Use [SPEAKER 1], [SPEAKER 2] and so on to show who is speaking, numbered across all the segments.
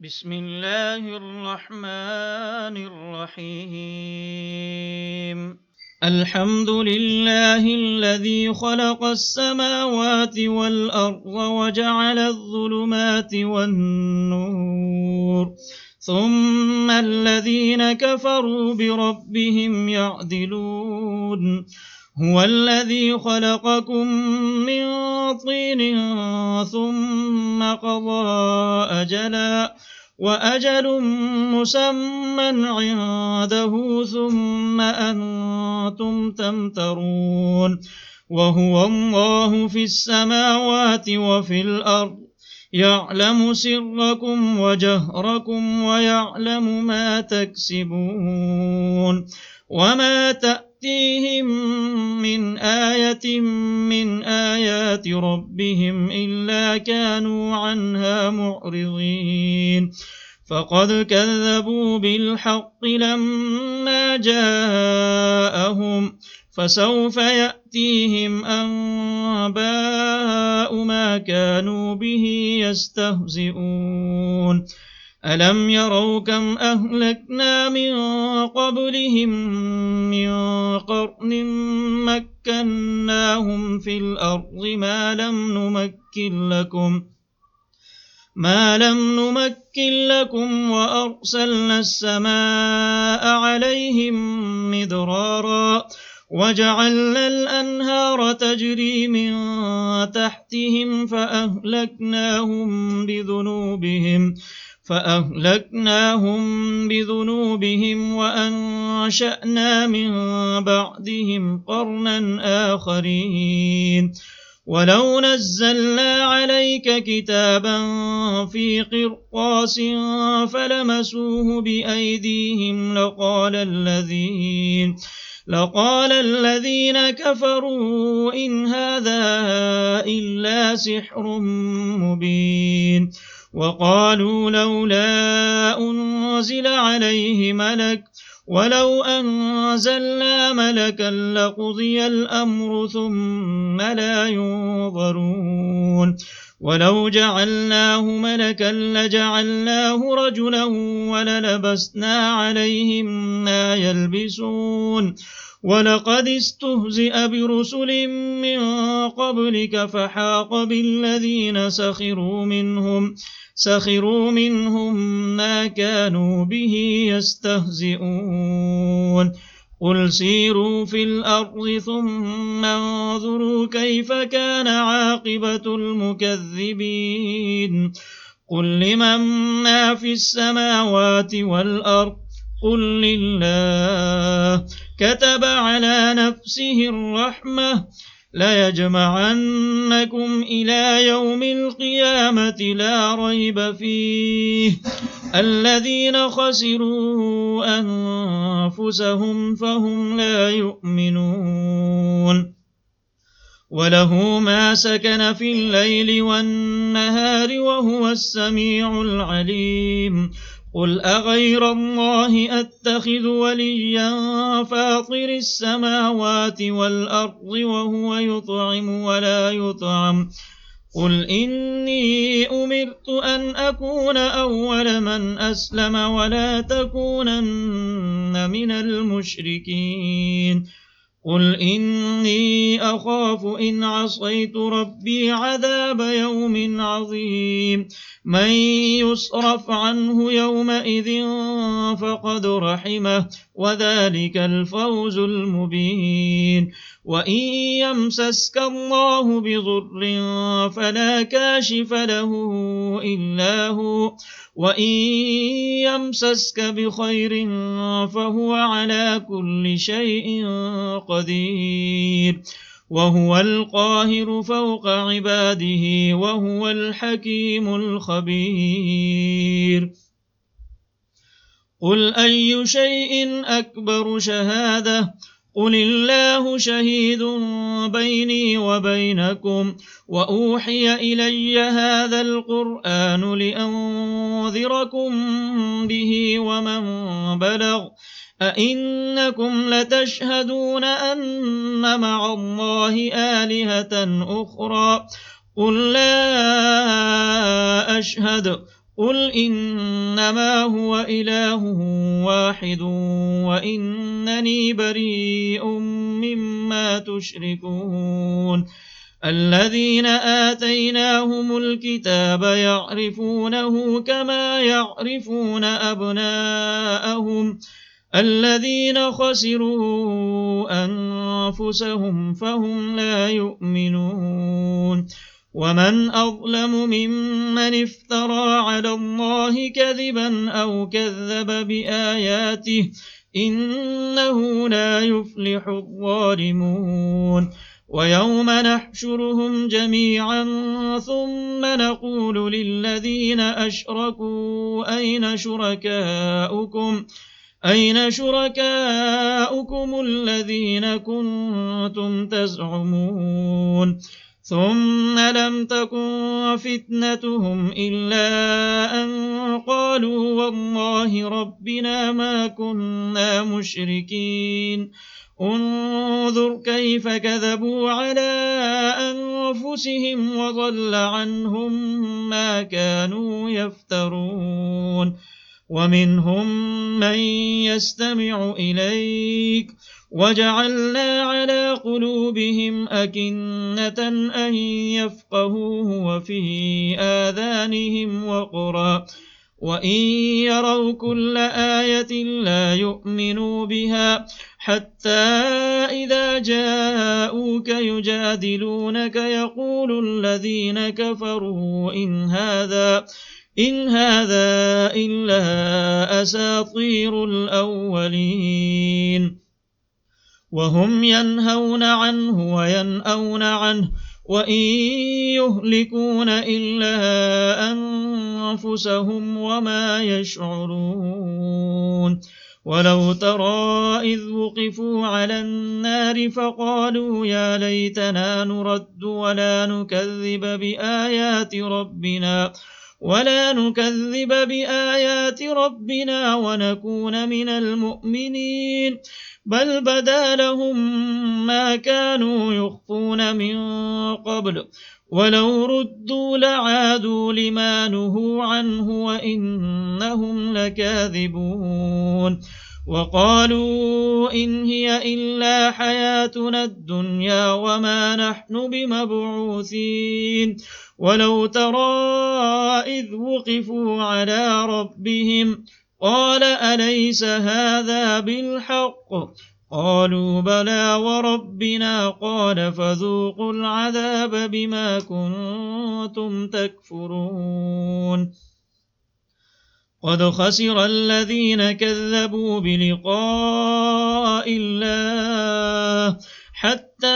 [SPEAKER 1] بسم الله الرحمن الرحيم. الحمد لله الذي خلق السماوات والأرض وجعل الظلمات والنور، ثم الذين كفروا بربهم يعدلون. هو الذي خلقكم من طين ثم قضى أجلا، وأجل مسمى عنده، ثم أنتم تمترون. وهو الله في السماوات وفي الأرض، يعلم سركم وجهركم ويعلم ما تكسبون. وما تأتيهم من آية من آيات ربهم إلا كانوا عنها معرضين. فقد كذبوا بالحق لما جاءهم، فسوف يأتيهم أنباء ما كانوا به يستهزئون. ألم يروا كم أهلكنا من قبلهم من قرن مكناهم في الأرض ما لم نمكن لكم وأرسلنا السماء عليهم مدرارا، وجعلنا الأنهار تجري من تحتهم فأهلكناهم بذنوبهم وأنشأنا من بعدهم قرنا آخرين. ولو نزلنا عليك كتابا في قرطاس فلمسوه بأيديهم لقال الذين كفروا إن هذا إلا سحر مبين. وقالوا لولا أنزل عليه ملك، ولو أنزلنا ملكا لقضي الأمر ثم لا ينظرون. ولو جعلناه ملكا لجعلناه رجلا وللبسنا عليهم ما يلبسون. ولقد استهزئ برسل من قبلك فحاق بالذين سخروا منهم ما كانوا به يستهزئون. قل سيروا في الأرض ثم انظروا كيف كان عاقبة المكذبين. قل لمن ما في السماوات والأرض، قل لله. كتب على نفسه الرحمة ليجمعنكم إلى يوم القيامة لا ريب فيه. الذين خسروا أنفسهم فهم لا يؤمنون. وله ما سكن في الليل والنهار وهو السميع العليم. قل أغير الله أتخذ وليا فاطر السماوات والأرض وهو يطعم ولا يطعم. قل إني أمرت أن أكون أول من أسلم ولا تكونن من المشركين. قل إني أخاف إن عصيت ربي عذاب يوم عظيم. من يصرف عنه يومئذ فقد رحمه، وذلك الفوز المبين. وإن يمسسك الله بضر فلا كاشف له إلا هو، وإن يمسسك بخير فهو على كل شيء قدير. وهو القاهر فوق عباده وهو الحكيم الخبير. قل أي شيء أكبر شهادة؟ قل الله شهيد بيني وبينكم. وأوحي إلي هذا القرآن لأنذركم به ومن بلغ. أئنكم لتشهدون أن مع الله آلهة أخرى؟ قل لا أشهد. قل إنما هو إله واحد وإنني بريء مما تشركون الذين آتيناهم الكتاب يعرفونه كما يعرفون أبناءهم الذين خسروا أنفسهم فهم لا يؤمنون ومن أظلم ممن افترى على الله كذبا أو كذب بآياته إنه لا يفلح الظالمون ويوم نحشرهم جميعا ثم نقول للذين أشركوا أين شركاؤكم الذين كنتم تزعمون ثم لم تكن فتنتهم إلا أن قالوا والله ربنا ما كنا مشركين انظر كيف كذبوا على أنفسهم وضل عنهم ما كانوا يفترون ومنهم من يستمع إليك وجعلنا على قلوبهم أكنة أن يفقهوه وفي آذانهم وقرا وإن يروا كل آية لا يؤمنوا بها حتى إذا جاءوك يجادلونك يقول الذين كفروا إن هذا إلا أساطير الأولين وهم ينهون عنه وينأون عنه وإن يهلكون إلا أنفسهم وما يشعرون ولو ترى إذ وقفوا على النار فقالوا يا ليتنا نرد ولا نكذب بآيات ربنا ونكون من المؤمنين بل بدا لهم ما كانوا يخفون من قبل ولو ردوا لعادوا لما نهوا عنه وإنهم لكاذبون وقالوا إن هي إلا حياتنا الدنيا وما نحن بمبعوثين ولو ترى إذ وقفوا على ربهم قال أليس هذا بالحق قالوا بلى وربنا قال فذوقوا العذاب بما كنتم تكفرون قد خسر الذين كذبوا بلقاء الله حتى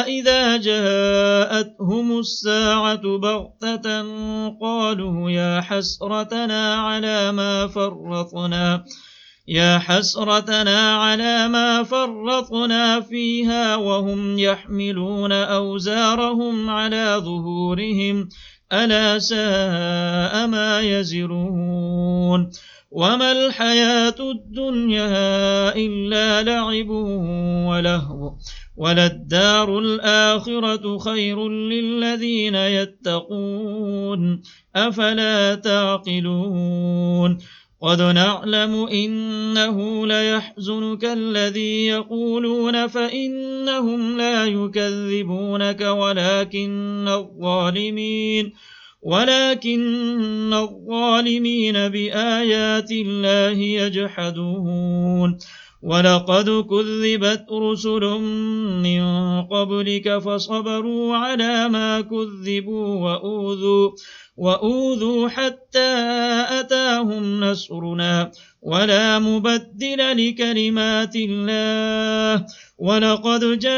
[SPEAKER 1] إذا جاءتهم الساعة بغتة قالوا يا حسرتنا على ما فرطنا فيها وهم يحملون أوزارهم على ظهورهم ألا ساء ما يزرون وما الحياة الدنيا إلا لعب ولهو وللدار الآخرة خير للذين يتقون أفلا تعقلون قد نعلم إنه ليحزنك الذي يقولون فإنهم لا يكذبونك ولكن الظالمين بآيات الله يجحدون ولقد كذبت رسل من قبلك فصبروا على ما كذبوا وأوذوا حتى أتاهم نصرنا ولا مبدل لكلمات الله ولقد جاءك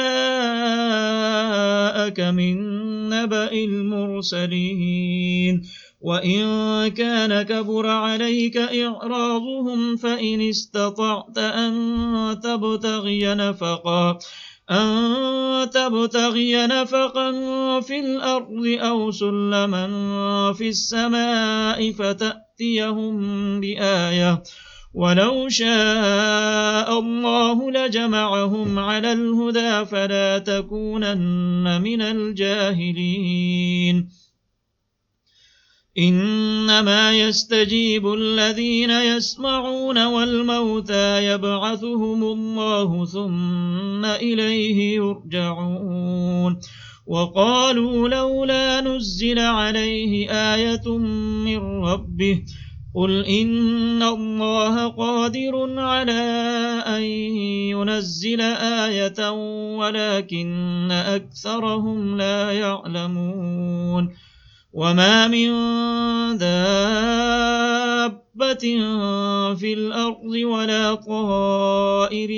[SPEAKER 1] من نبأ المرسلين وإن كان كبر عليك إعراضهم فإن استطعت أن تبتغي نفقا في الأرض أو سلما في السماء فتأتيهم بآية ولو شاء الله لجمعهم على الهدى فلا تكونن من الجاهلين إنما يستجيب الذين يسمعون والموتى يبعثهم الله ثم إليه يرجعون وقالوا لولا نزل عليه آية من ربه قل إن الله قادر على أن ينزل آية ولكن أكثرهم لا يعلمون وما من دابة في الأرض ولا طائر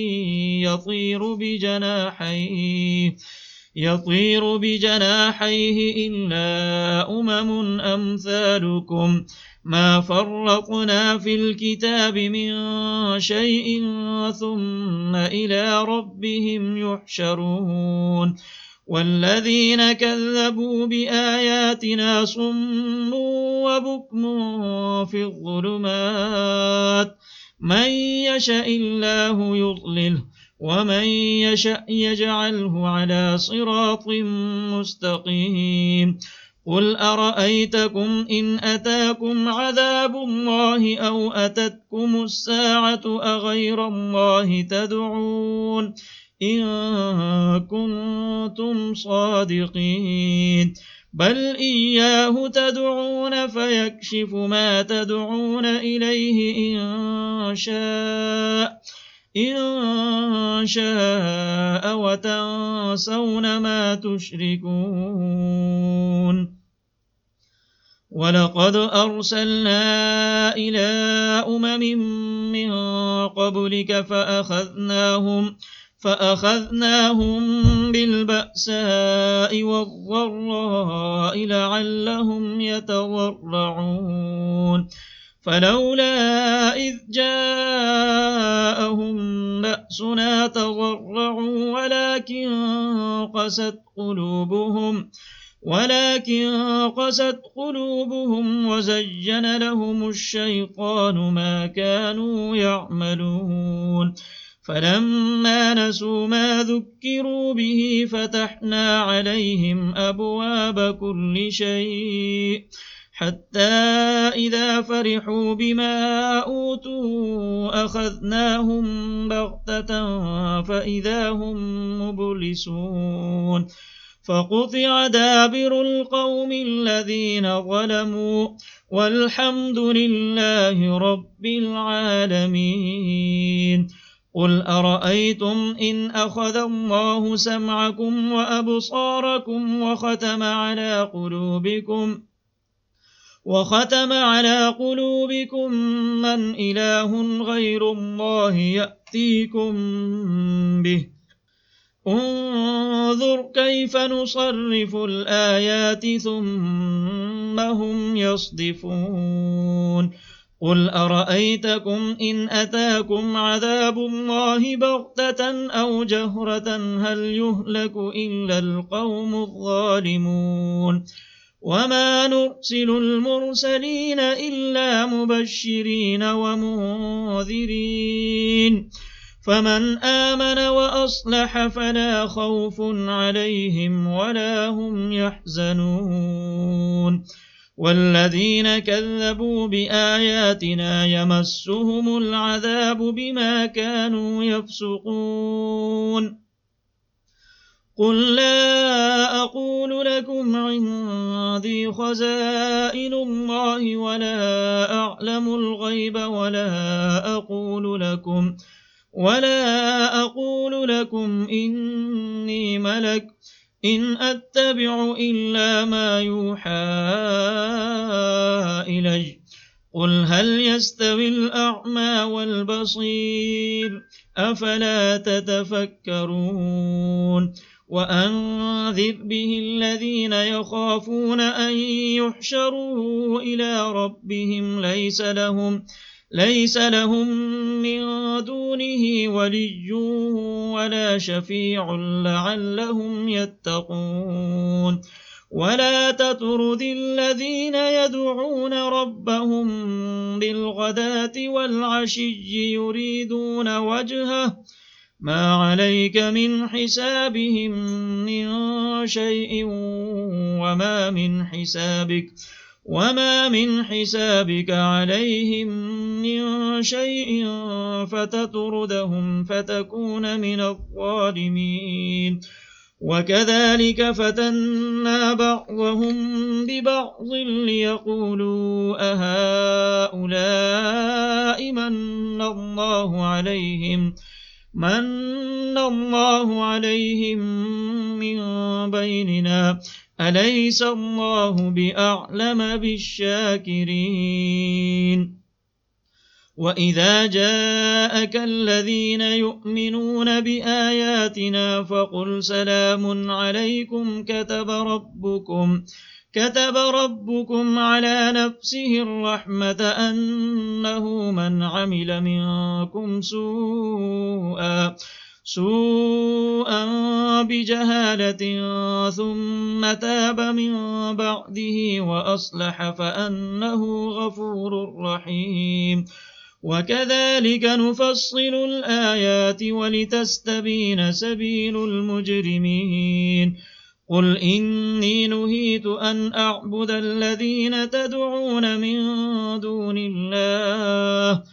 [SPEAKER 1] يطير بجناحيه إلا أمم أمثالكم ما فرطنا في الكتاب من شيء ثم إلى ربهم يحشرون والذين كذبوا بآياتنا صم وبكم في الظلمات من يشاء الله يضلله ومن يشاء يجعله على صراط مستقيم قل أرأيتكم إن أتاكم عذاب الله أو أتتكم الساعة أغير الله تدعون إن كنتم صادقين بل إياه تدعون فيكشف ما تدعون إليه إن شاء وتنسون ما تشركون ولقد أرسلنا إلى من قبلك فأخذناهم بالبأساء والضراء لعلهم يتضرعون فلولا إذ جاءهم بأسنا تضرعوا ولكن قست قلوبهم وزين لهم الشيطان ما كانوا يعملون فلما نسوا ما ذكروا به فتحنا عليهم أبواب كل شيء حتى إذا فرحوا بما أوتوا أخذناهم بغتة فإذا هم مبلسون فقطع دابر القوم الذين ظلموا والحمد لله رب العالمين قل أرأيتم إن أخذ الله سمعكم وأبصاركم وختم على قلوبكم من إله غير الله يأتيكم به انظر كيف نصرف الآيات ثم هم يصدفون قل أرأيتكم إن أتاكم عذاب الله بغتة أو جهرة هل يهلك إلا القوم الظالمون وما نرسل المرسلين إلا مبشرين ومنذرين فمن آمن وأصلح فلا خوف عليهم ولا هم يحزنون والذين كذبوا بآياتنا يمسهم العذاب بما كانوا يفسقون قل لا أقول لكم عندي خزائن الله ولا أعلم الغيب ولا أقول لكم إني ملك إن أتبع إلا ما يوحى إلي قل هل يستوي الأعمى والبصير أفلا تتفكرون وأنذر به الذين يخافون أن يحشروا إلى ربهم ليس لهم من دونه ولي ولا شفيع لعلهم يتقون ولا تطرد الذين يدعون ربهم بالغداة والعشي يريدون وجهه ما عليك من حسابهم من شيء وما من حسابك عليهم من شيء فتطردهم فتكون من الظالمين وكذلك فتنا بعضهم ببعض ليقولوا أهؤلاء من الله عليهم من بيننا أليس الله بأعلم بالشاكرين وإذا جاءك الذين يؤمنون بآياتنا فقل سلام عليكم كتب ربكم على نفسه الرحمة أنه من عمل منكم سوءا بجهالة ثم تاب من بعده وأصلح فأنه غفور رحيم وكذلك نفصل الآيات ولتستبين سبيل المجرمين قل إني نهيت أن أعبد الذين تدعون من دون الله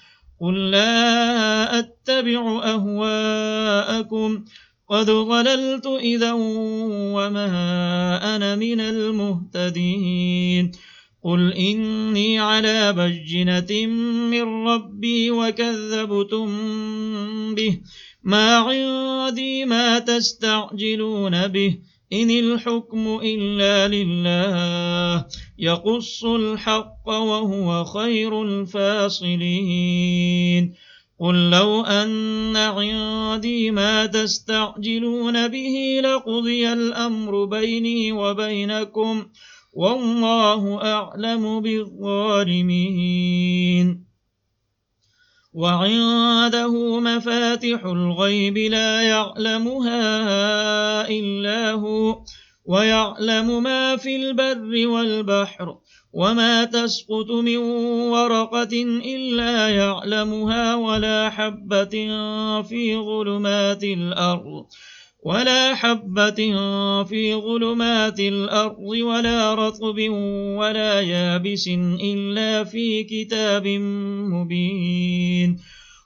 [SPEAKER 1] قل لا أتبع أهواءكم قد ضللت إذا وما أنا من المهتدين قل إني على بينة من ربي وكذبتم به ما عندي ما تستعجلون به إن الحكم إلا لله يقص الحق وهو خير الفاصلين قل لو أن عندي ما تستعجلون به لقضي الأمر بيني وبينكم والله أعلم بالظالمين وعنده مفاتح الغيب لا يعلمها إلا هو ويعلم ما في البر والبحر وما تسقط من ورقة إلا يعلمها ولا حبة في ظلمات الأرض ولا رطب ولا يابس إلا في كتاب مبين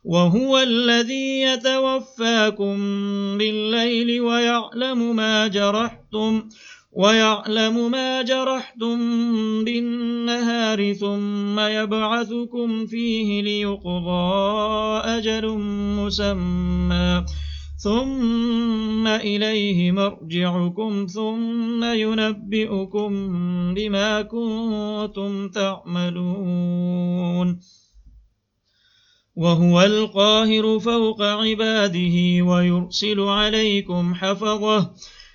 [SPEAKER 1] وهو الذي يتوفاكم بالليل ويعلم ما جرحتم بالنهار ثم يبعثكم فيه ليقضى أجل مسمى ثم إليه مرجعكم ثم ينبئكم بما كنتم تعملون وهو القاهر فوق عباده ويرسل عليكم حفظه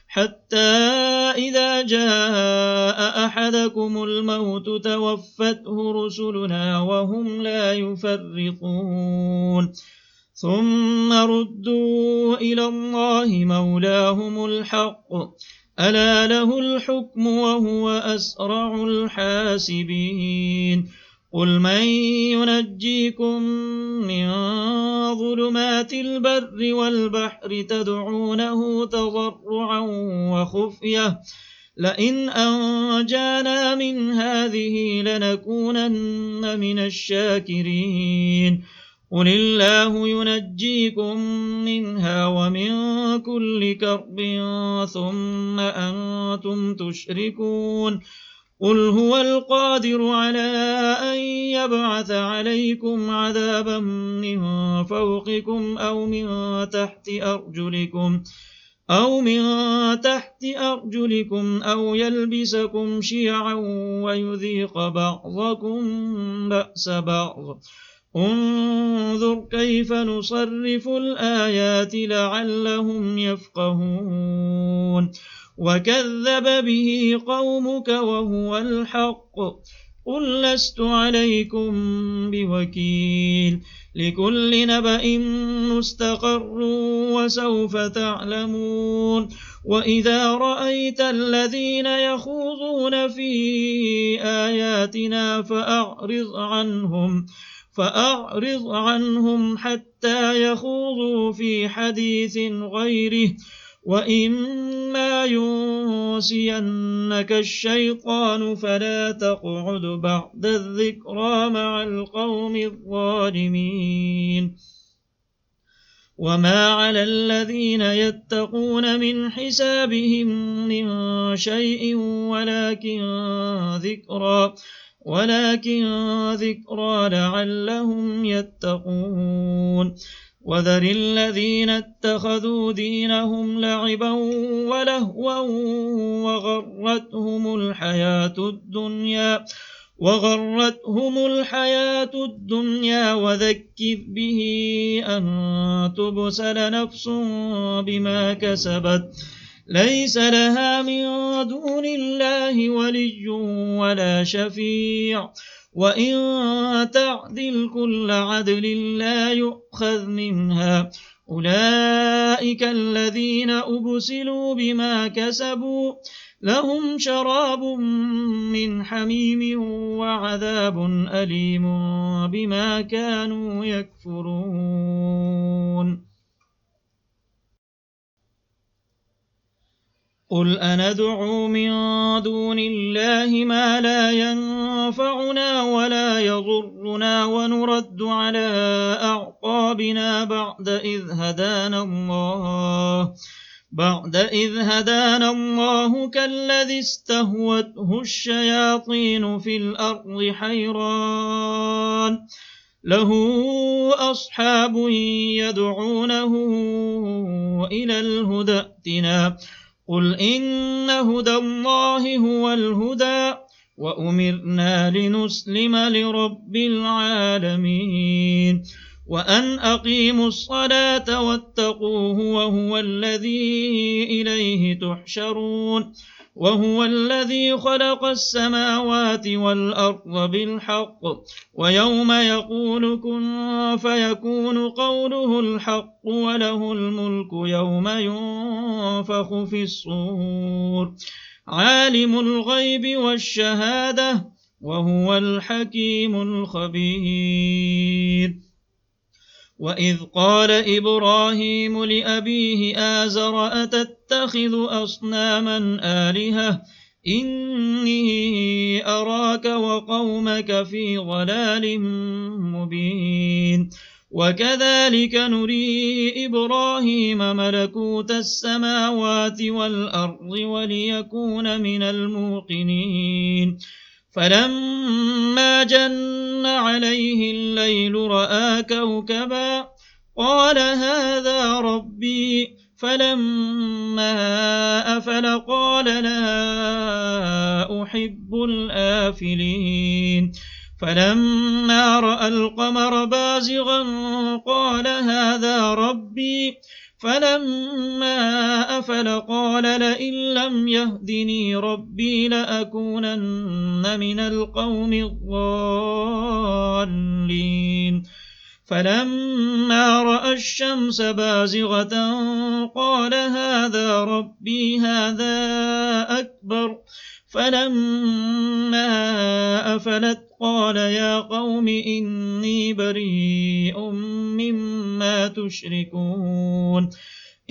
[SPEAKER 1] حتى إذا جاء أحدكم الموت توفته رسلنا وهم لا يفرطون ثم ردوا إلى الله مولاهم الحق ألا له الحكم وهو أسرع الحاسبين قل من ينجيكم من ظلمات البر والبحر تدعونه تضرعا وخفية لئن أنجانا من هذه لنكونن من الشاكرين قل الله ينجيكم منها ومن كل كرب ثم أنتم تشركون قل هو القادر على أن يبعث عليكم عذابا من فوقكم أو من تحت أرجلكم أو يلبسكم شيعا ويذيق بعضكم بأس بعض انظر كيف نصرف الآيات لعلهم يفقهون وكذب به قومك وهو الحق قل لست عليكم بوكيل لكل نبأ مستقر وسوف تعلمون وإذا رأيت الذين يخوضون في آياتنا فأعرض عنهم حتى يخوضوا في حديث غيره وإما ينسينك الشيطان فلا تقعد بعد الذكرى مع القوم الظالمين وما على الذين يتقون من حسابهم من شيء ولكن ذكرى لعلهم يتقون وذر الذين اتخذوا دينهم لعبا ولهوا وغرتهم الحياة الدنيا وذكر به أن تبسل نفس بما كسبت ليس لها من دون الله ولي ولا شفيع وإن تعدل كل عدل لا يؤخذ منها أولئك الذين أبسلوا بما كسبوا لهم شراب من حميم وعذاب أليم بما كانوا يكفرون قل أندعو من دون الله ما لا ينفعنا ولا يضرنا ونرد على أعقابنا بعد إذ هدانا الله كالذي استهوته الشياطين في الأرض حيران له أصحاب يدعونه إلى الهدى ائتنا قل إن هدى الله هو الهدى وأمرنا لنسلم لرب العالمين وأن أقيموا الصلاة واتقوه وهو الذي إليه تحشرون وهو الذي خلق السماوات والأرض بالحق ويوم يقول كن فيكون قوله الحق وله الملك يوم ينفخ في الصور عالم الغيب والشهادة وهو الحكيم الخبير وإذ قال إبراهيم لأبيه آزر أتتخذ أصناما آلهة إني أراك وقومك في ضلال مبين وكذلك نري إبراهيم ملكوت السماوات والأرض وليكون من الموقنين فلما جن عليه الليل رأى كوكبا قال هذا ربي فلما أفل قال لا أحب الآفلين فلما رأى القمر بازغا قال هذا ربي فلما أفل قال لئن لم يهدني ربي لأكونن من القوم الضالين فلما رأى الشمس بازغة قال هذا ربي هذا أكبر فلما أفلت قال يا قوم إني بريء مما تشركون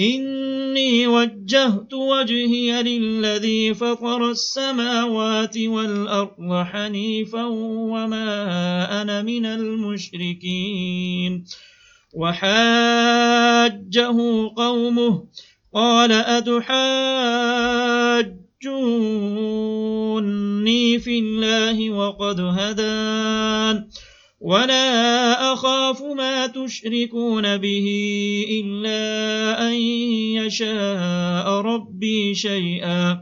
[SPEAKER 1] إني وجهت وجهي للذي فطر السماوات والأرض حنيفا وما أنا من المشركين وحاجه قومه قال أتحاجوني في الله وقد هدان ولا أخاف ما تشركون به إلا أن يشاء ربي شيئا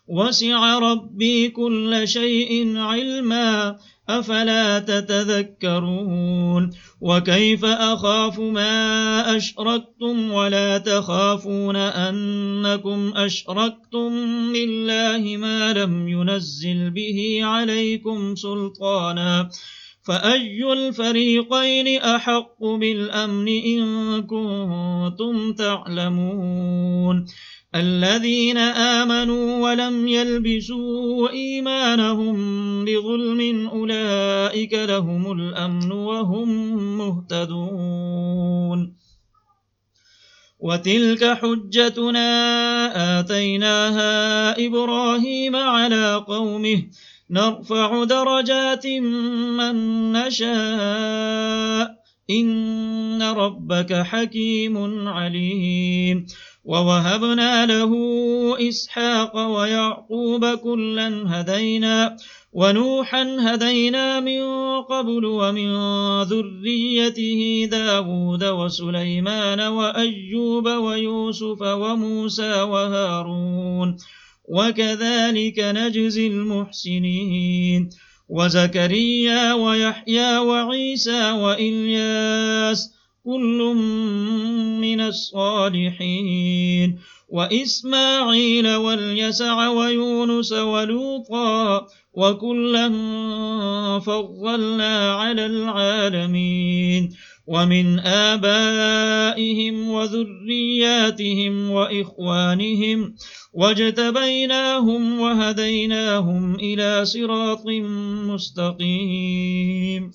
[SPEAKER 1] وسع ربي كل شيء علما أفلا تتذكرون وكيف أخاف ما أشركتم ولا تخافون أنكم أشركتم بالله ما لم ينزل به عليكم سلطانا فأي الفريقين أحق بالأمن إن كنتم تعلمون الذين آمنوا ولم يلبسوا إيمانهم بظلم أولئك لهم الأمن وهم مهتدون وتلك حجتنا آتيناها إبراهيم على قومه نرفع درجات من نشاء إن ربك حكيم عليم ووهبنا له إسحاق ويعقوب كلا هدينا ونوحا هدينا من قبل ومن ذريته داود وسليمان وأيوب ويوسف وموسى وهارون وكذلك نجزي المحسنين وزكريا ويحيى وعيسى وإلياس كل من الصالحين وإسماعيل واليسع ويونس ولوطا وكلا فضلنا على العالمين ومن آبائهم وذرياتهم وإخوانهم واجتبيناهم وهديناهم إلى صراط مستقيم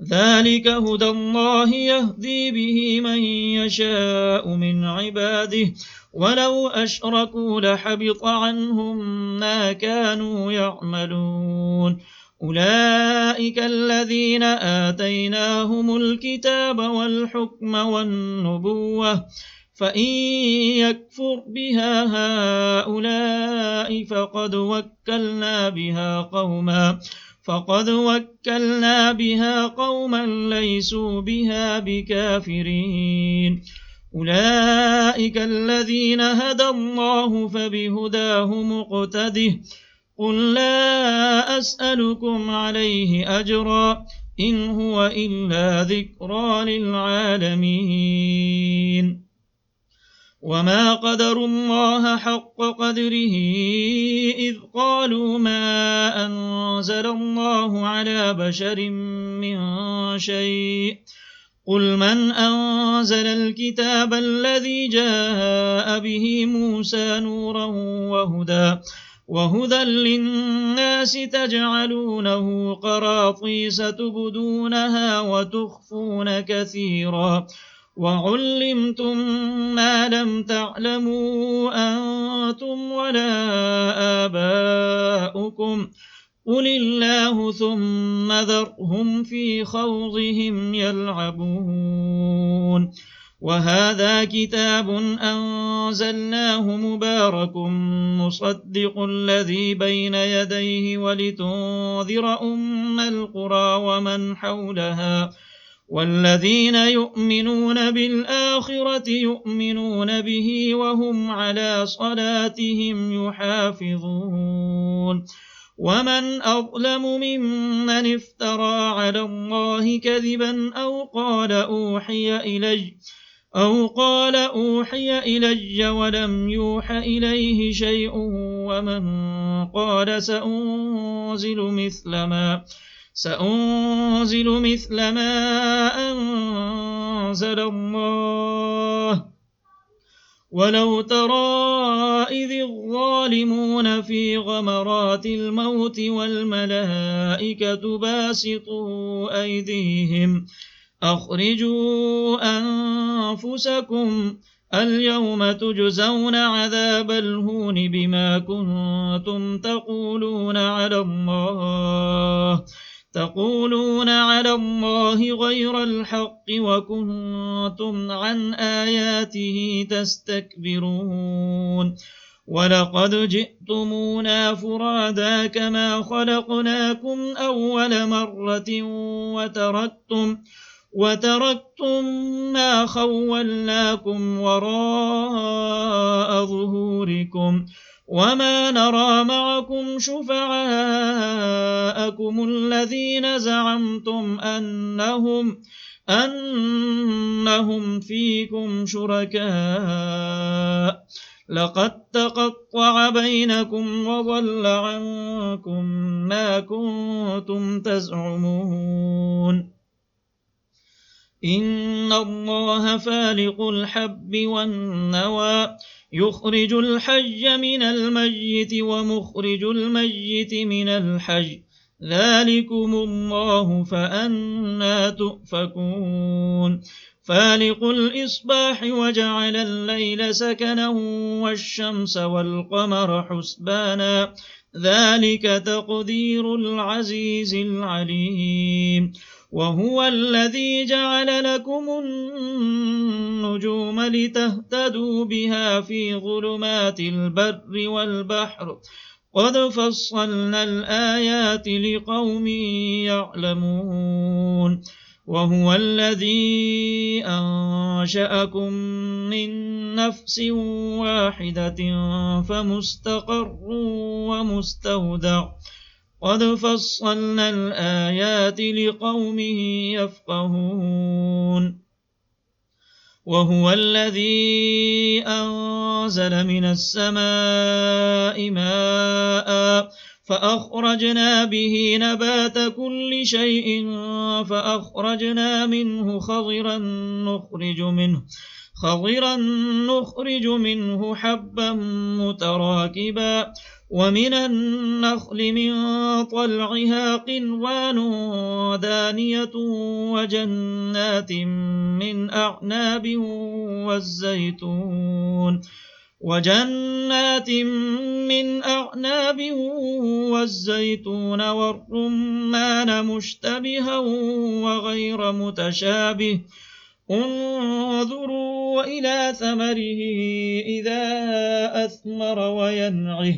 [SPEAKER 1] ذلك هدى الله يهدي به من يشاء من عباده ولو أشركوا لحبط عنهم ما كانوا يعملون أولئك الذين آتيناهم الكتاب والحكم والنبوة فإن يكفر بها هؤلاء فقد وكلنا بها قوما ليسوا بها بكافرين أولئك الذين هدى الله فبهداه مقتده قل لا أسألكم عليه أجرا إن هو إلا ذكرى للعالمين وما قدروا الله حق قدره إذ قالوا ما أنزل الله على بشر من شيء قل من أنزل الكتاب الذي جاء به موسى نورا وهدى للناس تجعلونه قراطيس تبدونها وتخفون كثيرا وعلمتم ما لم تعلموا أنتم ولا آباؤكم قل الله ثم ذرهم في خوضهم يلعبون وهذا كتاب أنزلناه مبارك مصدق الذي بين يديه ولتنذر أم القرى ومن حولها والذين يؤمنون بالآخرة يؤمنون به وهم على صلاتهم يحافظون ومن أظلم ممن افترى على الله كذبا أو قال أوحي إلي ولم يوح إليه شيء ومن قال سأنزل مثل ما أنزل الله ولو ترى إذ الظالمون في غمرات الموت والملائكة باسطوا أيديهم أخرجوا أنفسكم اليوم تجزون عذاب الهون بما كنتم تقولون على الله غير الحق وكنتم عن آياته تستكبرون ولقد جئتمونا فرادا كما خلقناكم أول مرة وتركتم ما خولناكم وراء ظهوركم وما نرى معكم شفعاءكم الذين زعمتم أنهم فيكم شركاء لقد تقطع بينكم وضل عنكم ما كنتم تزعمون إن الله فالق الحب والنوى يخرج الحي من الميت ومخرج الميت من الحي ذلكم الله فأنى تؤفكون فالق الإصباح وجعل الليل سكنا والشمس والقمر حسبانا ذلك تقدير العزيز العليم وهو الذي جعل لكم النجوم لتهتدوا بها في ظلمات البر والبحر قد فصلنا الآيات لقوم يعلمون وهو الذي أنشأكم من نفس واحدة فمستقر ومستودع قد فصلنا الآيات لقوم يفقهون وهو الذي أنزل من السماء ماء فأخرجنا به نبات كل شيء فأخرجنا منه خضرا نخرج منه حبا متراكبا ومن النخل من طلعها قنوان دانية وجنات من أعناب والزيتون والرمان مشتبها وغير متشابه انظروا إلى ثمره إذا أثمر وينعه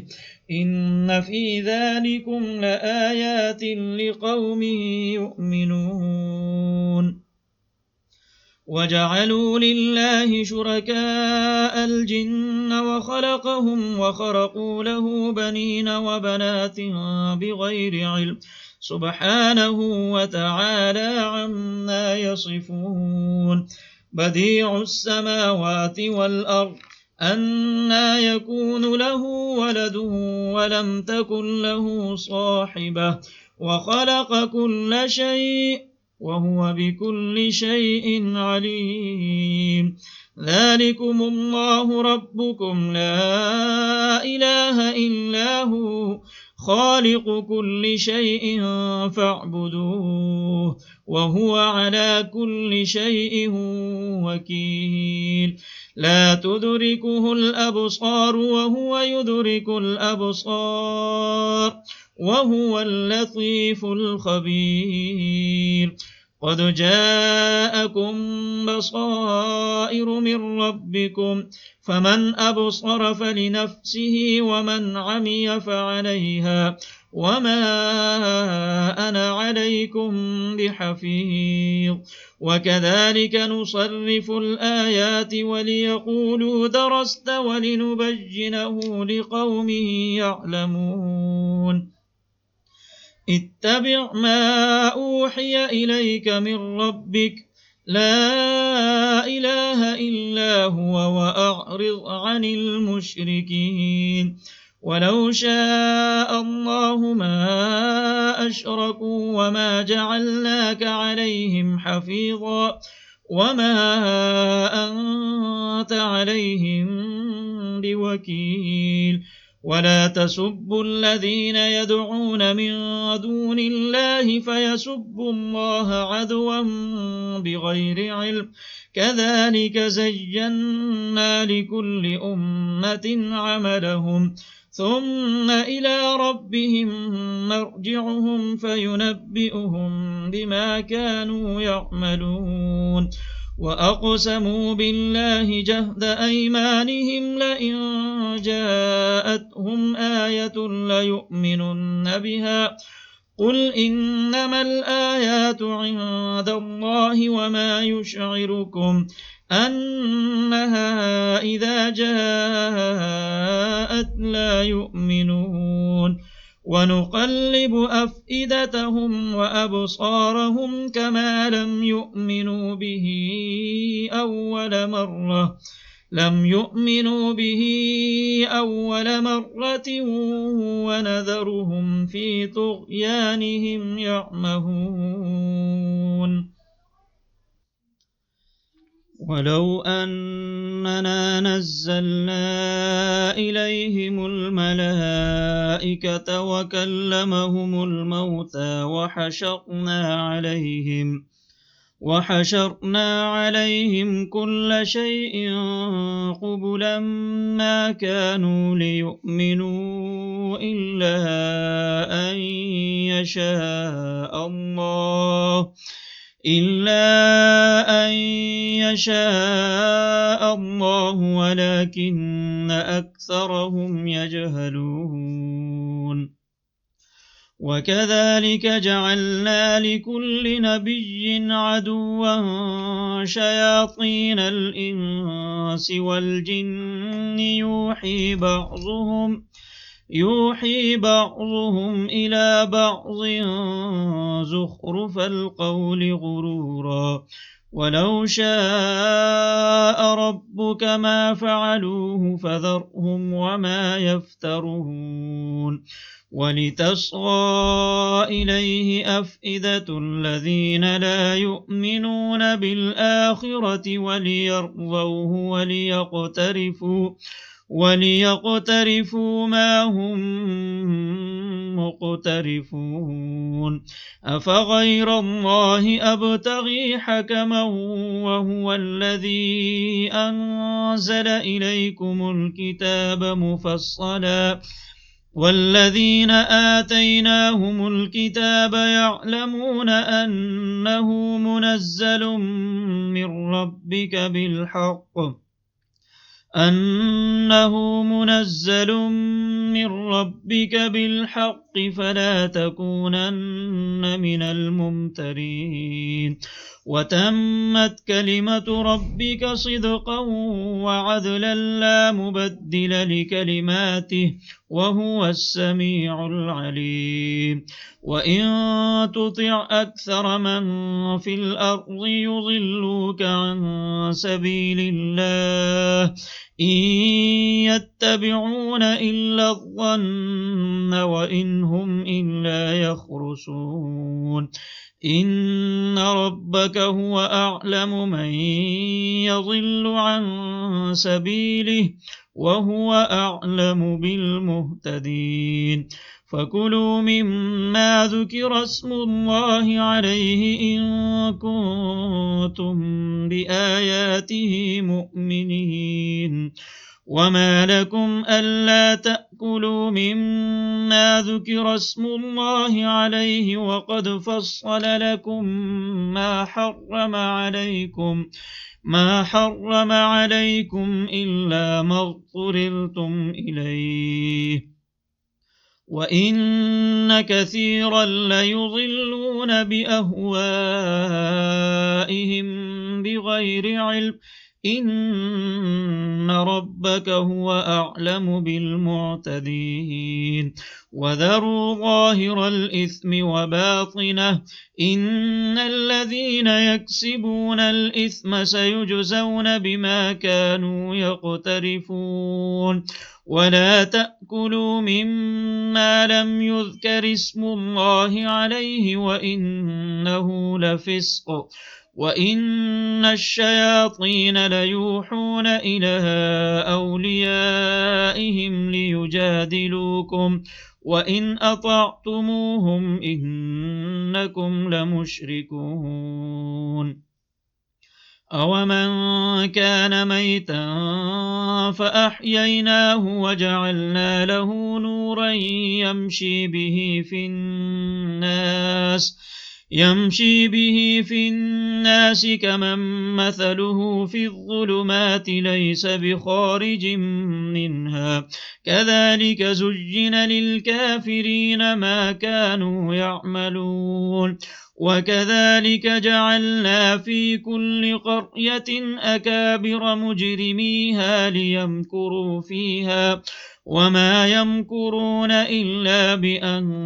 [SPEAKER 1] إن في ذلكم لآيات لقوم يؤمنون وجعلوا لله شركاء الجن وخلقهم وخرقوا له بنين وبنات بغير علم سبحانه وتعالى عما يصفون بديع السماوات والأرض أنى يكون له ولد ولم تكن له صاحبة وخلق كل شيء وهو بكل شيء عليم ذلكم الله ربكم لا إله إلا هو خالق كل شيء فاعبدوه وهو على كل شيء وكيل لا تدركه الأبصار وهو يدرك الأبصار وهو اللطيف الخبير قد جاءكم بصائر من ربكم فمن أبصر فلنفسه ومن عمي فعليها وما أنا عليكم بحفيظ وكذلك نصرف الآيات وليقولوا درست ولنبينه لقوم يعلمون اتبع ما أوحي إليك من ربك لا إله إلا هو وأعرض عن المشركين ولو شاء الله ما أشركوا وما جعلناك عليهم حفيظا وما أنت عليهم بوكيل ولا تسبوا الذين يدعون من دون الله فيسبوا الله عدوا بغير علم كذلك زينا لكل أمة عملهم ثم إلى ربهم مرجعهم فينبئهم بما كانوا يعملون وأقسموا بالله جهد أيمانهم لئن جاءتهم آية ليؤمنن بها قل إنما الآيات عند الله وما يشعركم أنها إذا جاءت لا يؤمنون ونقلب أفئدتهم وأبصارهم كما لم يؤمنوا به أول مرة ونذرهم في طغيانهم يعمهون ولو أننا نزلنا إليهم الملائكة وكلمهم الموتى وحشرنا عليهم كل شيء قبلا ما كانوا ليؤمنوا إلا أن يشاء الله ولكن أكثرهم يجهلون وكذلك جعلنا لكل نبي عدوا شياطين الإنس والجن يوحي بعضهم إلى بعض زخرف القول غرورا ولو شاء ربك ما فعلوه فذرهم وما يفترون ولتصغى إليه أفئدة الذين لا يؤمنون بالآخرة وليرضوه وليقترفوا ما هم مقترفون أفغير الله أبتغي حكما وهو الذي أنزل إليكم الكتاب مفصلا والذين آتيناهم الكتاب يعلمون أنه منزل من ربك بالحق فلا تكونن من الممترين وتمت كلمة ربك صدقا وعدلا لا مبدل لكلماته وهو السميع العليم وإن تطع أكثر من في الأرض يضلوك عن سبيل الله إن يتبعون إلا الظن وإن هم إلا يخرصون إن ربك هو أعلم من يضل عن سبيله وهو أعلم بالمهتدين فكلوا مما ذكر اسم الله عليه إن كنتم بآياته مؤمنين وما لكم ألا تأكلوا مما ذكر اسم الله عليه وقد فصل لكم ما حرم عليكم إلا ما اضطررتم إليه وإن كثيرا ليضلون بأهوائهم بغير علم إن ربك هو أعلم بالمعتدين وذروا ظاهر الإثم وباطنه إن الذين يكسبون الإثم سيجزون بما كانوا يقترفون ولا تأكلوا مما لم يذكر اسم الله عليه وإنه لفسق وإن الشياطين ليوحون إلى أوليائهم ليجادلوكم وإن أطعتموهم إنكم لمشركون أومن كان ميتا فأحييناه وجعلنا له نورا يمشي به في الناس كمن مثله في الظلمات ليس بخارج منها كذلك زين للكافرين ما كانوا يعملون وكذلك جعلنا في كل قرية أكابر مجرميها ليمكروا فيها وما يمكرون إلا بأنفسهم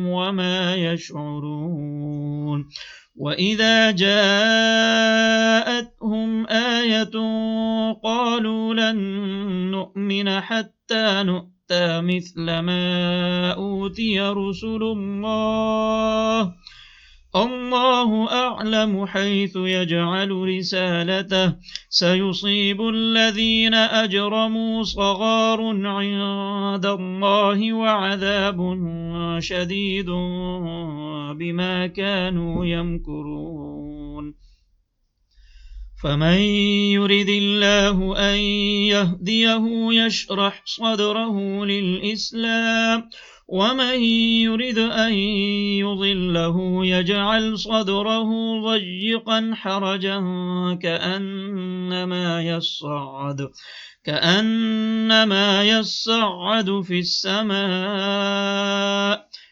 [SPEAKER 1] وما يشعرون وإذا جاءتهم آية قالوا لن نؤمن حتى نؤتى مثل ما أوتي رسل الله أعلم حيث يجعل رسالته سيصيب الذين أجرموا صغار عند الله وعذاب شديد بما كانوا يمكرون فمن يرد الله أن يهديه يشرح صدره للإسلام ومن يرد أن يضله يجعل صدره ضيقا حرجا كأنما يصعد في السماء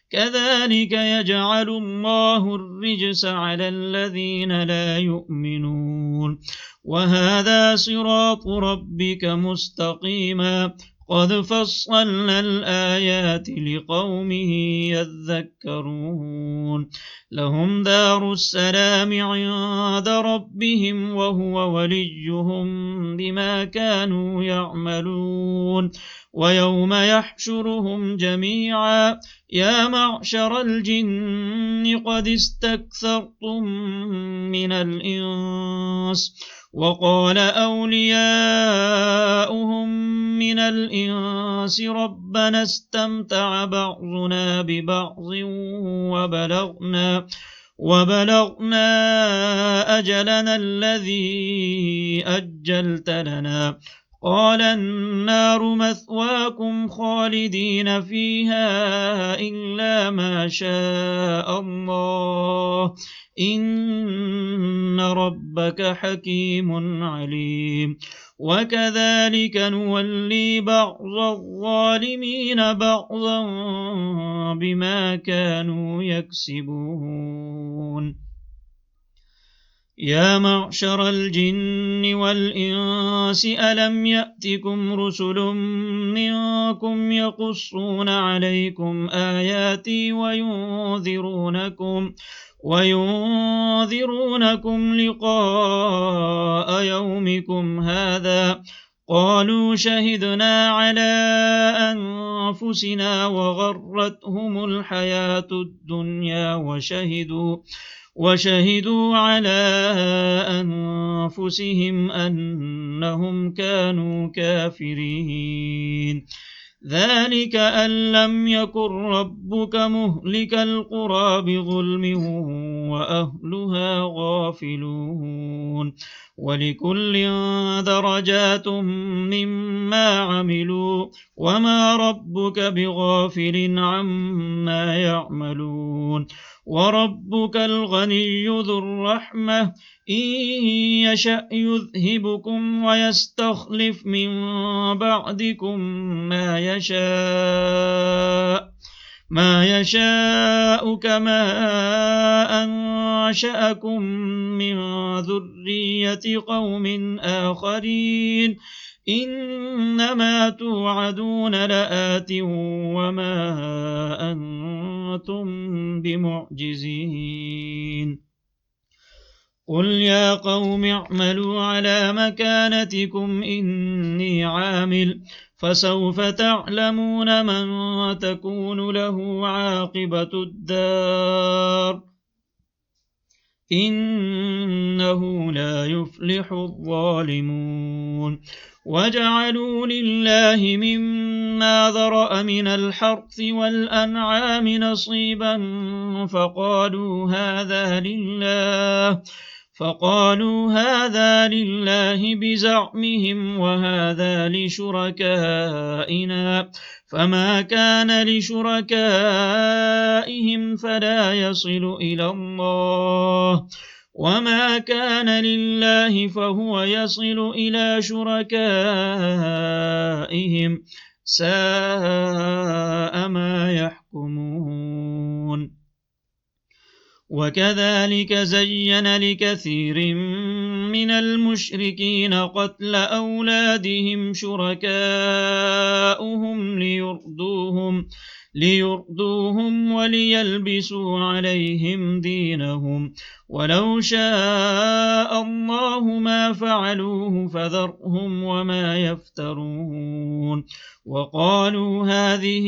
[SPEAKER 1] كذلك يجعل الله الرجس على الذين لا يؤمنون وهذا صراط ربك مستقيما قد فصلنا الآيات لقوم يذكرون لهم دار السلام عند ربهم وهو وليهم بما كانوا يعملون ويوم يحشرهم جميعا يا معشر الجن قد استكثرتم من الإنس وقال أولياؤهم من الإنس ربنا استمتع بعضنا ببعض وبلغنا أجلنا الذي أجلت لنا قال النار مثواكم خالدين فيها إلا ما شاء الله إن ربك حكيم عليم وكذلك نولي بعض الظالمين بعضا بما كانوا يكسبون يا معشر الجن والإنس ألم يأتكم رسل منكم يقصون عليكم آياتي وينذرونكم لقاء يومكم هذا قالوا شهدنا على أنفسنا وغرتهم الحياة الدنيا وشهدوا على أنفسهم أنهم كانوا كافرين ذلك أن لم يكن ربك مهلك القرى بظلم وأهلها غافلون ولكل درجات مما عملوا وما ربك بغافل عما يعملون وربك الغني ذو الرحمة إن يشأ يذهبكم ويستخلف من بعدكم ما يشاء كما أنشأكم من ذرية قوم آخرين إنما توعدون لآت وما أنتم بمعجزين قل يا قوم اعملوا على مكانتكم إني عامل فسوف تعلمون من تكون له عاقبة الدار إنه لا يفلح الظالمون وجعلوا لله مما ذرأ من الحرث والأنعام نصيبا فقالوا هذا لله بزعمهم وهذا لشركائنا فما كان لشركائهم فلا يصل إلى الله وما كان لله فهو يصل إلى شركائهم ساء ما يحكمون وكذلك زين لكثير من المشركين قتل أولادهم شركاؤهم ليردوهم وليلبسوا عليهم دينهم ولو شاء الله ما فعلوه فذرهم وما يفترون وقالوا هذه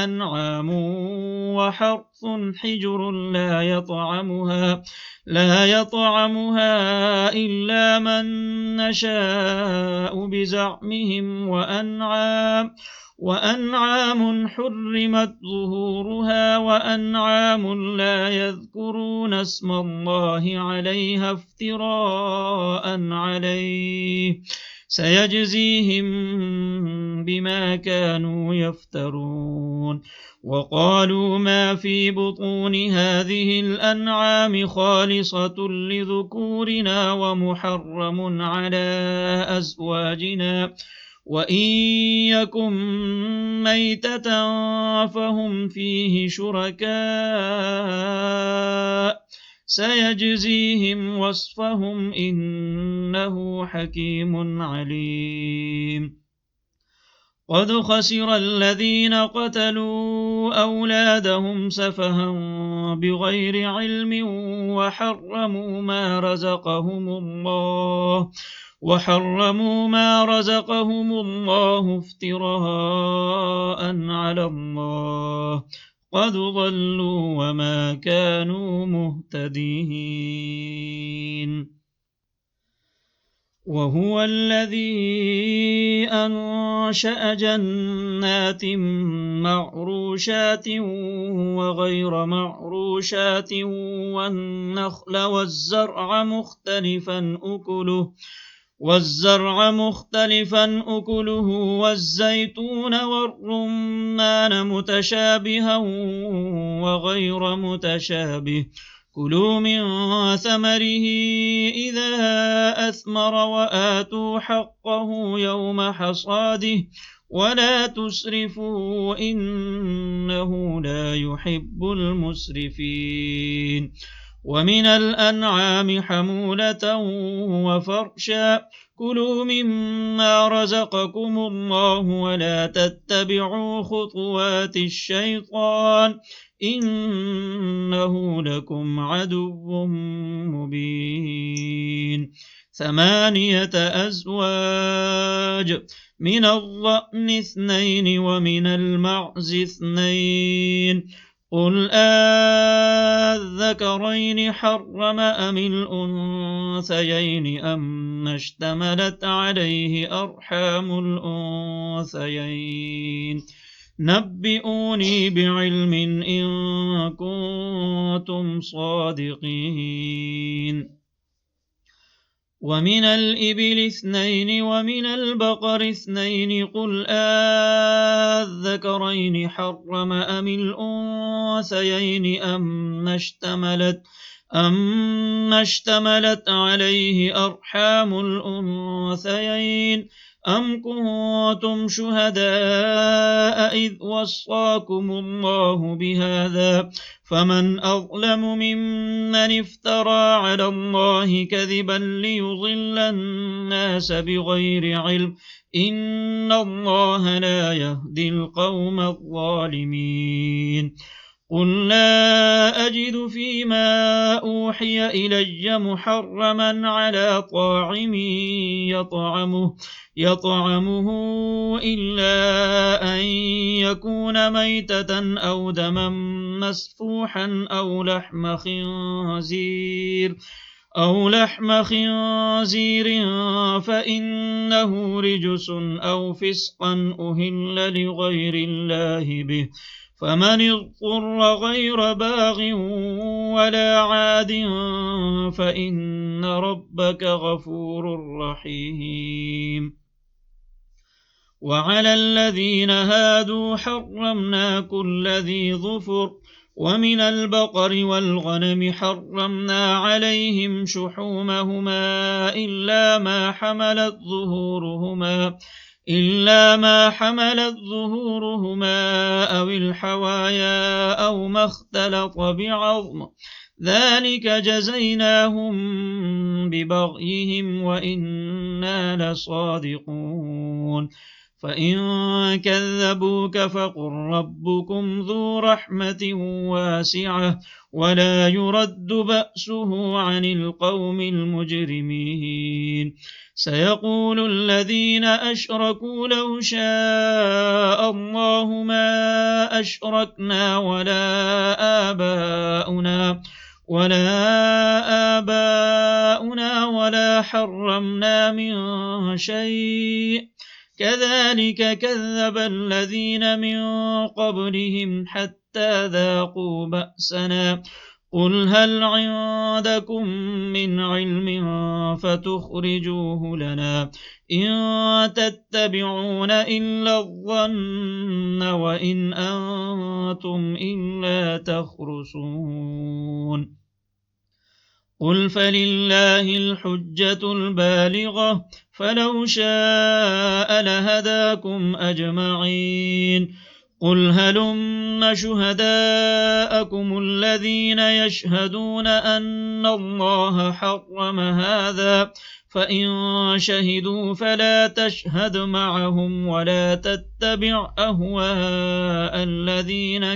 [SPEAKER 1] أنعام وحرث حجر لا يطعمها إلا من نشاء بزعمهم وأنعام حرمت ظهورها وأنعام لا يذكرون اسم الله عليها افتراء عليه سيجزيهم بما كانوا يفترون وقالوا ما في بطون هذه الأنعام خالصة لذكورنا ومحرم على أزواجنا وإن يكن ميتة فهم فيه شركاء سيجزيهم وصفهم إنه حكيم عليم قد خسر الذين قتلوا أولادهم سفها بغير علم وحرموا ما رزقهم الله افتراء على الله قد ضلوا وما كانوا مهتدين وهو الذي أنشأ جنات معروشات وغير معروشات والزرع مختلفا أكله والزيتون والرمان متشابها وغير متشابه كلوا من ثمره إذا أثمر وآتوا حقه يوم حصاده ولا تسرفوا إنه لا يحب المسرفين ومن الأنعام حمولة وفرشا كلوا مما رزقكم الله ولا تتبعوا خطوات الشيطان إنه لكم عدو مبين 8 أزواج من الضأن 2 ومن المعز 2 قل الذكرين حرم أم الأنثيين أما اشتملت عليه أرحام الأنثيين نبئوني بعلم إن كنتم صادقين ومن الإبل 2 ومن البقر 2 قل الذكرين حرم أم الأنثيين أما اشتملت عليه أرحام الأنثيين أم كنتم شهداء إذ وصاكم الله بهذا فمن أظلم ممن افترى على الله كذبا ليضل الناس بغير علم إن الله لا يهدي القوم الظالمين قل لا أجد فيما أوحي إلي محرما على طاعم يطعمه إلا أن يكون ميتة أو دما مسفوحا أو لحم خنزير فإنه رجس أو فسقا أهل لغير الله به فمن اضطر غير باغ ولا عاد فإن ربك غفور رحيم وعلى الذين هادوا حرمنا كل ذي ظفر ومن البقر والغنم حرمنا عليهم شحومهما إلا ما حملت ظهورهما أو الحوايا أو ما اختلط بعظم ذلك جزيناهم ببغيهم وإنا لصادقون فإن كذبوك فقل ربكم ذو رحمة واسعة ولا يرد بأسه عن القوم المجرمين سيقول الذين أشركوا لو شاء الله ما أشركنا ولا آباؤنا ولا حرمنا من شيء كذلك كذب الذين من قبلهم حتى ذاقوا بأسنا قل هل عندكم من علم فتخرجوه لنا إن تتبعون إلا الظن وإن أنتم إلا تخرصون قل فلله الحجة البالغة فلو شاء لهداكم أجمعين قل هلم شهداءكم الذين يشهدون أن الله حرم هذا فإن شهدوا فلا تشهد معهم ولا تتبع أهواء الذين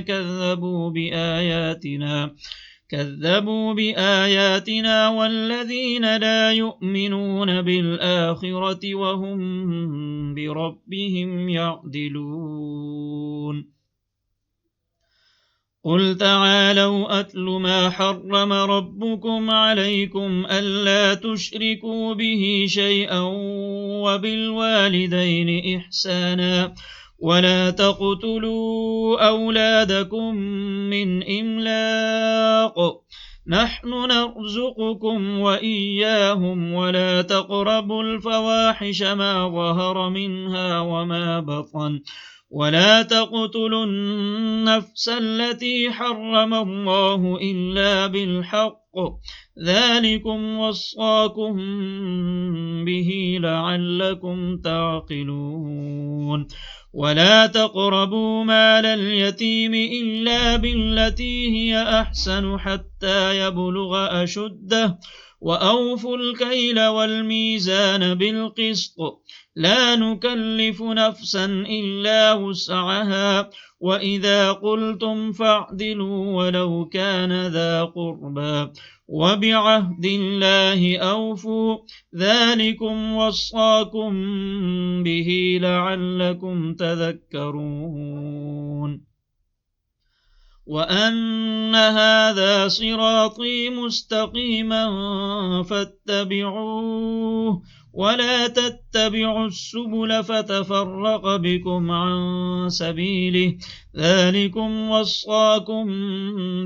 [SPEAKER 1] كذبوا بآياتنا والذين لا يؤمنون بالآخرة وهم بربهم يعدلون قل تعالوا أتل ما حرم ربكم عليكم ألا تشركوا به شيئا وبالوالدين إحسانا ولا تقتلوا أولادكم من إملاق نحن نرزقكم وإياهم ولا تقربوا الفواحش ما ظهر منها وما بطن ولا تقتلوا النفس التي حرم الله إلا بالحق ذلكم وصاكم به لعلكم تعقلون ولا تقربوا مال اليتيم إلا بالتي هي أحسن حتى يبلغ أشده وأوفوا الكيل والميزان بالقسط لا نكلف نفسا إلا وسعها وإذا قلتم فاعدلوا ولو كان ذا قربى وبعهد الله أوفوا ذلكم وصاكم به لعلكم تذكرون وأن هذا صراطي مستقيما فاتبعوه ولا تتبعوا السبل فتفرق بكم عن سبيله ذلكم وصاكم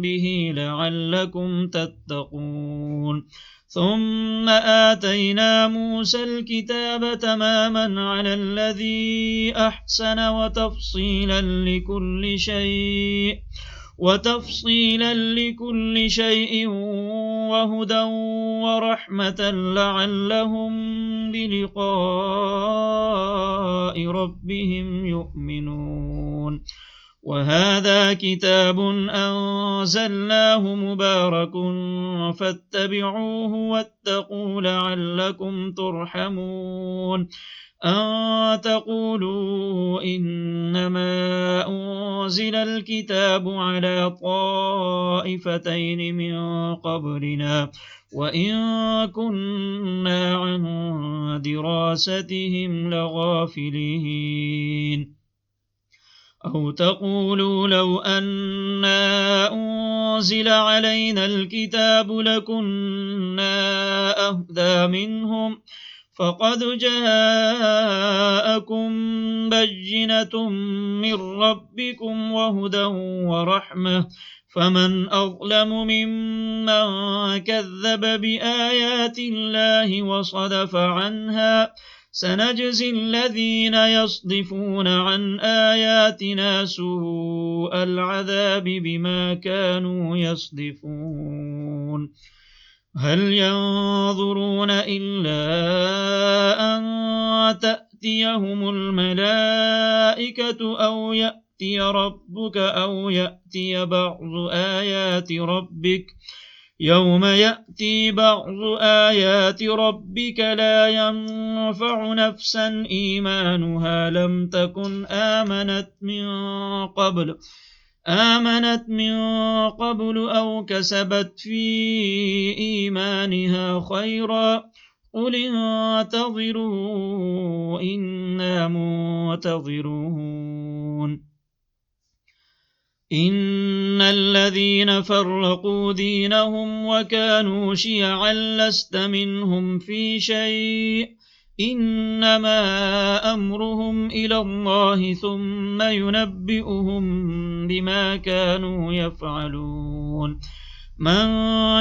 [SPEAKER 1] به لعلكم تتقون ثم آتينا موسى الكتاب تماما على الذي أحسن وتفصيلا لكل شيء وهدى ورحمة لعلهم بلقاء ربهم يؤمنون وهذا كتاب أنزلناه مبارك فاتبعوه واتقوا لعلكم ترحمون أن تقولوا إنما أنزل الكتاب على طائفتين من قبلنا وإن كنا عن دراستهم لغافلين أو تقولوا لو أنا أنزل علينا الكتاب لكنا أهدى منهم فقد جاءكم بينة من ربكم وهدى ورحمة فمن أظلم ممن كذب بآيات الله وصدف عنها سنجزي الذين يصدفون عن آياتنا سوء العذاب بما كانوا يصدفون هل ينظرون إلا أن تأتيهم الملائكة أو يأتي ربك أو يأتي بعض آيات ربك يوم يأتي بعض آيات ربك لا ينفع نفسا إيمانها لم تكن آمنت من قبل أو كسبت في إيمانها خيرا قل انتظروا إنا منتظرون إن الذين فرقوا دينهم وكانوا شيعا لست منهم في شيء إنما أمرهم إلى الله ثم ينبئهم بما كانوا يفعلون من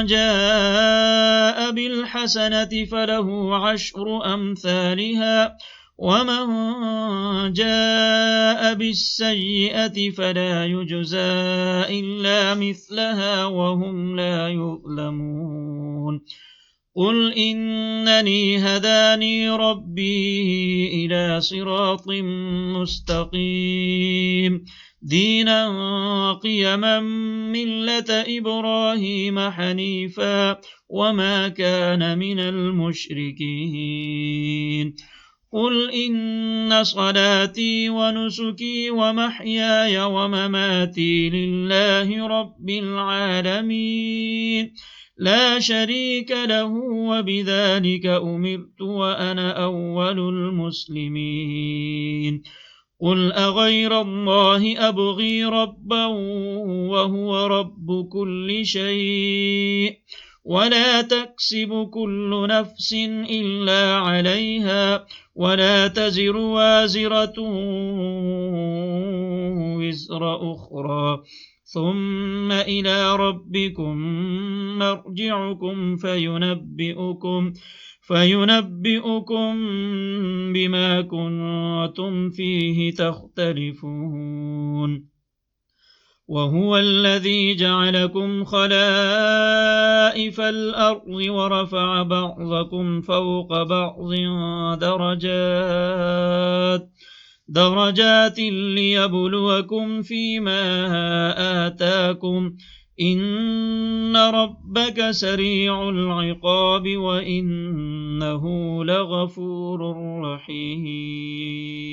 [SPEAKER 1] جاء بالحسنة فله 10 أمثالها ومن جاء بالسيئة فلا يجزى إلا مثلها وهم لا يظلمون قل إنني هداني ربي إلى صراط مستقيم دينا قيما ملة إبراهيم حنيفا وما كان من المشركين قل إن صلاتي ونسكي ومحياي ومماتي لله رب العالمين لا شريك له وبذلك أمرت وأنا أول المسلمين قل أغير الله أبغي ربا وهو رب كل شيء ولا تكسب كل نفس إلا عليها ولا تزر وازرة وزر أخرى ثم إلى ربكم مرجعكم فينبئكم بما كنتم فيه تختلفون وهو الذي جعلكم خلائف الأرض ورفع بعضكم فوق بعض درجات ليبلوكم فيما آتاكم إن ربك سريع العقاب وإنه لغفور رحيم